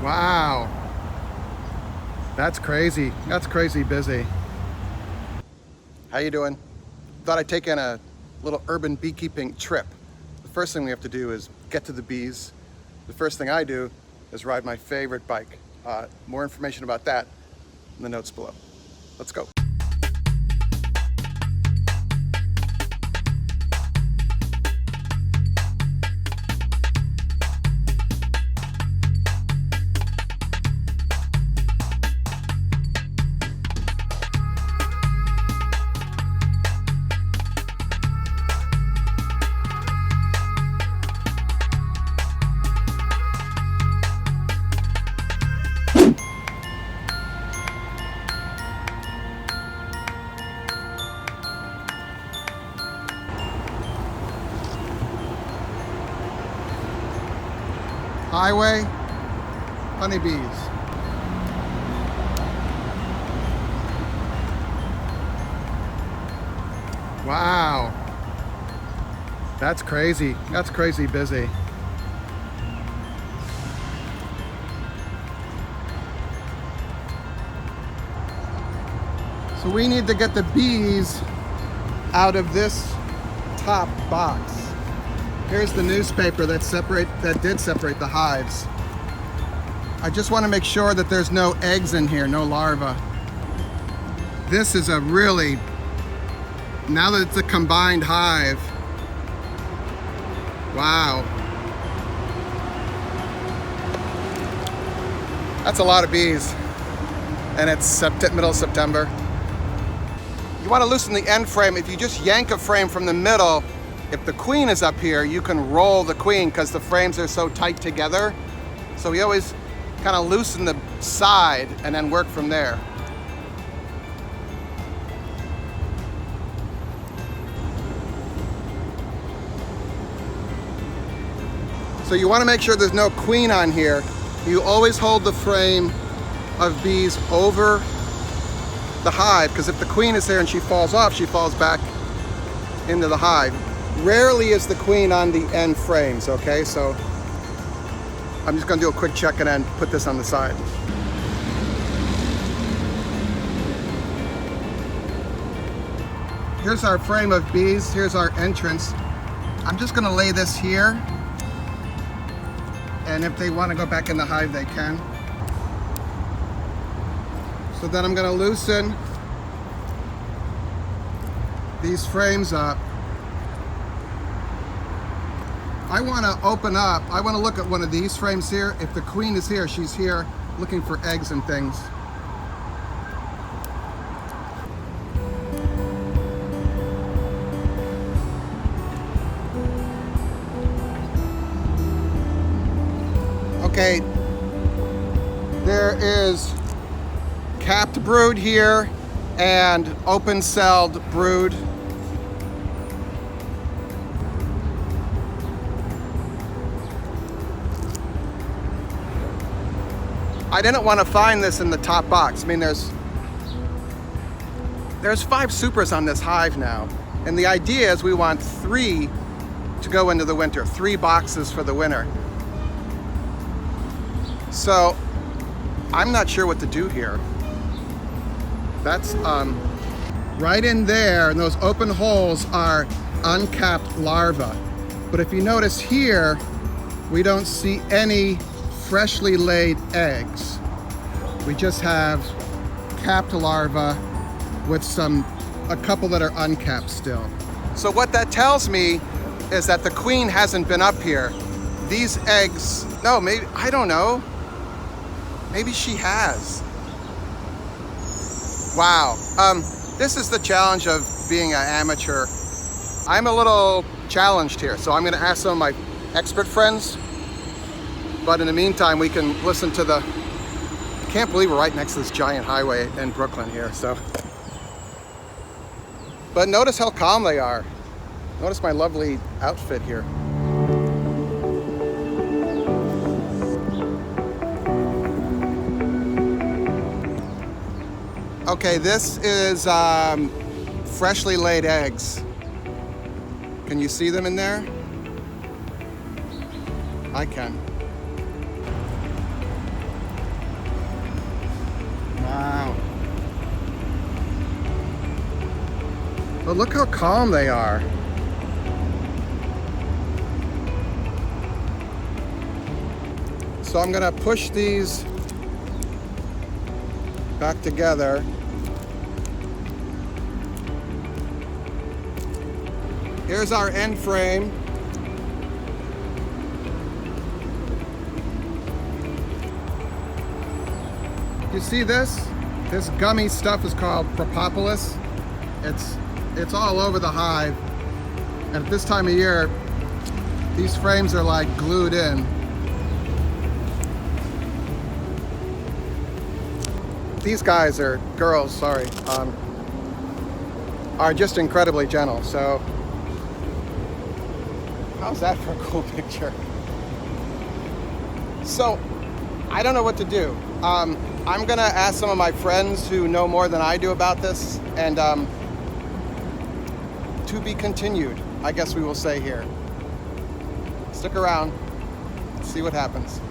Wow. That's crazy. That's crazy busy. How you doing? Thought I'd take in a little urban beekeeping trip. The first thing we have to do is get to the bees. The first thing I do is ride my favorite bike. More information about that in the notes below. Let's go. Highway, honeybees. Wow. That's crazy. That's crazy busy. So we need to get the bees out of this top box. Here's the newspaper that did separate the hives. I just want to make sure that there's no eggs in here, no larvae. This is a really, now that it's a combined hive, wow. That's a lot of bees. And it's middle of September. You want to loosen the end frame. If you just yank a frame from the middle, if the queen is up here, you can roll the queen because the frames are so tight together. So we always kind of loosen the side and then work from there. So you want to make sure there's no queen on here. You always hold the frame of bees over the hive, because if the queen is there and she falls off, she falls back into the hive. Rarely is the queen on the end frames, okay? So I'm just gonna do a quick check and then put this on the side. Here's our frame of bees, here's our entrance. I'm just gonna lay this here, and if they wanna go back in the hive, they can. So then I'm gonna loosen these frames up. I want to open up, I want to look at one of these frames here. If the queen is here, she's here looking for eggs and things. Okay, there is capped brood here and open-celled brood. I didn't want to find this in the top box. I mean, there's 5 supers on this hive now. And the idea is we want 3 to go into the winter, 3 boxes for the winter. So I'm not sure what to do here. That's right in there, and those open holes are uncapped larvae. But if you notice here, we don't see any freshly laid eggs. We just have capped larvae with a couple that are uncapped still. So what that tells me is that the queen hasn't been up here. These eggs, no, maybe, I don't know. Maybe she has. Wow, this is the challenge of being an amateur. I'm a little challenged here, so I'm gonna ask some of my expert friends. But in the meantime, we can listen to I can't believe we're right next to this giant highway in Brooklyn here, so. But notice how calm they are. Notice my lovely outfit here. Okay, this is freshly laid eggs. Can you see them in there? I can. But look how calm they are. So I'm gonna push these back together. Here's our end frame. You see this? This gummy stuff is called propolis. It's all over the hive. And at this time of year, these frames are like glued in. These guys girls, sorry, are just incredibly gentle. So, how's that for a cool picture? So, I don't know what to do. I'm gonna ask some of my friends who know more than I do about this, and to be continued, I guess we will say here. Stick around, see what happens.